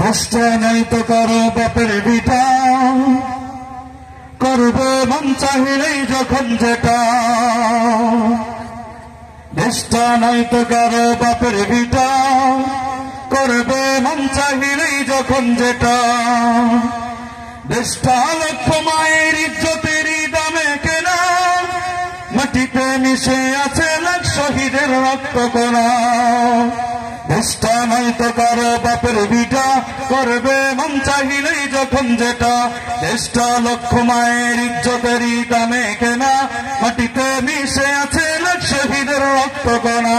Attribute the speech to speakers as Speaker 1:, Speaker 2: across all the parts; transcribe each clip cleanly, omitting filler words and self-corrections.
Speaker 1: চেষ্টা নাই তো কারো বাপের বিটা, করবে মন চাহিলেই যখন যেটা। চেষ্টা নাই তো কারো বাপের বিটা, করবে মন চাহিলেই যখন যেটা। দেশটা লক্ষ মায়ের ইজ্জতেরই দামে কেনা, মাটিতে মিশে আছে লাখ শহীদের রক্ত কণা। দেশটা নয়তো কারো বাপের বিটা, করবে মন চাহিলেই যখন যেটা। দেশটা লক্ষ মায়ের ইজ্জতেরই দামে কেনা, মাটিতে মিশে আছে লাখ শহীদের রক্ত কণা।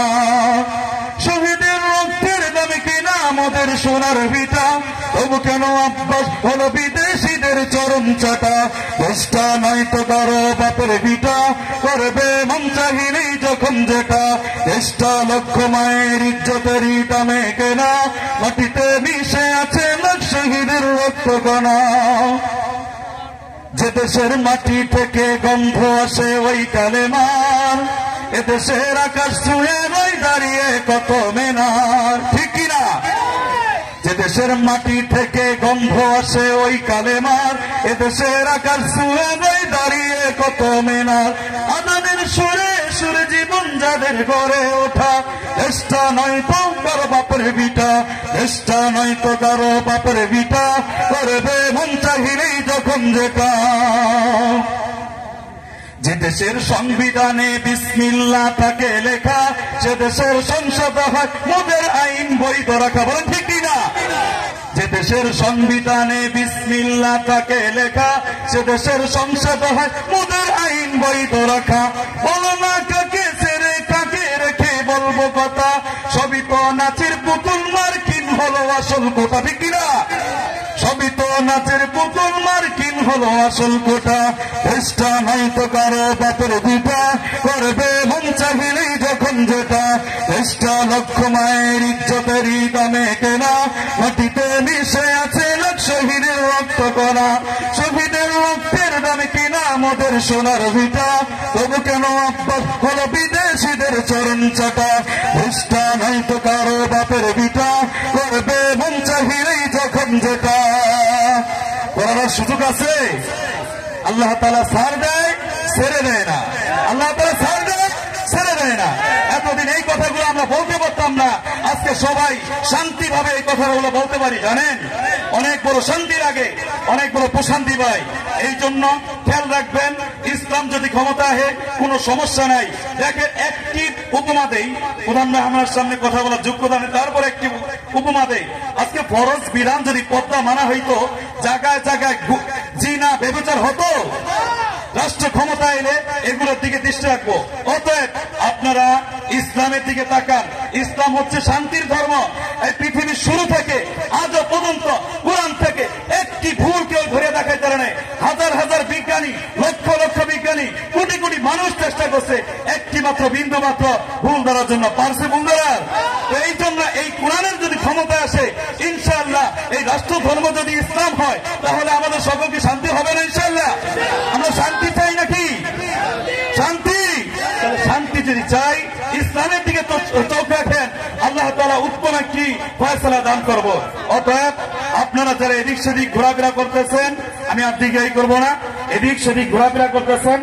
Speaker 1: শহীদের রক্তের দামে কিনা আমাদের সোনার ভিটা, তবু কেন অভ্যাস হলো বিদেশিদের চরম চাটা। দেশটা নয়তো কারো বাপের বিটা, করবে মন চাহিলেই যখন যেটা। দেশটা লক্ষ মায়ের ইজ্জতেরই দামে কেনা, মাটিতে মিশে আছে লাখ শহীদের রক্ত কণা। যে দেশের মাটি থেকে গন্ধ আসে ওই কালেমার, এদেশের আকাশ ছুঁয়ে রই দাঁড়িয়ে কত মিনার। ঠিক কিনা? যে দেশের মাটি থেকে গন্ধ আসে ওই কালেমার, এদেশের আকাশ ছুঁয়ে রই দাঁড়িয়ে কত মিনার। আদানের সুরে সুরে জীবন যাদের গড়ে ওঠা, দেশটা নয়তো কারো বাপের বিটা। দেশটা নয়তো কারো বাপের বিটা, করবে মন চাহিলেই যখন যেটা। যে দেশের সংবিধানে বিসমিল্লাহ থাকে লেখা, সে দেশের সংসদ হয় মোদের আইন বৈধ রাখা। বলেন ঠিক কিনা? যে দেশের সংবিধানে বিসমিল্লাহ থাকে লেখা, সে দেশের সংসদ হয় মোদের আইন বৈধ রাখা। বলো না কাকে ছেড়ে কাকে রেখে বলবো কথা, সবই তো নাচের পুতুল মার্কিন হলো আসল কথা। ঠিক কিনা? সবই তো নাচের পুতুল মার্কিন হলো আসল কোটা। দেশটা নয়তো কারো বাপের বিটা, করবে মন চাহিলেই যখন যেটা। দেশটা লক্ষ মায়ের ইজ্জতেরই দামে কেনা, মাটিতে মিশে আছে লাখ শহীদের রক্ত কণা। শহীদের রক্তের দামে কিনা আমাদের সোনার ভিটা, তবু কেন অভ্যাস হলো বিদেশিদের চরণ চাটা। দেশটা নয়তো কারো বাপের বিটা, করবে মন চাহিলেই যখন যেটা। করার সুযোগ আছে? আল্লাহ তাআলা ছাড় দেয়, ছেড়ে দেয় না। আল্লাহ তাআলা ছাড় দেয়, ছেড়ে দেয় না। এতদিন এই কথাগুলো আমরা বলতে পারতাম না, আজকে সবাই শান্তিভাবে এই কথাগুলো বলতে পারি। জানেন, অনেক বড় শান্তি লাগে, অনেক বড় প্রশান্তি পাই। এই জন্য খেয়াল রাখবেন, ইসলাম যদি ক্ষমতা আসে কোনো সমস্যা নাই। দেখেন, একটি উপমা দেই, প্রধান আমার সামনে কথা বলার যোগ্যতা নেই, তারপর একটি উপমা দেই। আজকে ফরজ বিধান যদি পর্দা মানা হইতো, জায়গায় জায়গায় জিনা ব্যভিচার হতো। রাষ্ট্র ক্ষমতা এলে এগুলোর দিকে দৃষ্টি রাখবো। অতএব আপনারা ইসলামের দিকে তাকান। ইসলাম হচ্ছে শান্তির ধর্ম। এই পৃথিবীর শুরু থেকে আজও পর্যন্ত কোরআন থেকে একটি ভুল কেউ ধরে দেখাইতে পারে নাই। হাজার হাজার বিজ্ঞানী, লক্ষ লক্ষ বিজ্ঞানী, কোটি কোটি মানুষ চেষ্টা করছে একটি মাত্র বিন্দু মাত্র ভুল ধরার জন্য। পারছে ভুল ধরার? এই জন্য এই কোরআনের যদি ক্ষমতা আসে, ইনশাআল্লাহ এই রাষ্ট্র ধর্ম যদি ইসলাম হয়, তাহলে আমাদের সকলকে শান্তি হবে না ইনশাআল্লাহ? আমরা শান্তি চাই নাকি? শান্তি? শান্তি যদি চাই, ইসলামের দিকে চোখ রাখেন, আল্লাহ তাআলা উত্তম একটি ফয়সালা দান করব। অতএব আপনারা যারা এদিক সেদিক ঘোরাফেরা করতেছেন, আমি আর দিকে করবো না, এদিক সেদিক ঘোরাফেরা করতেছেন,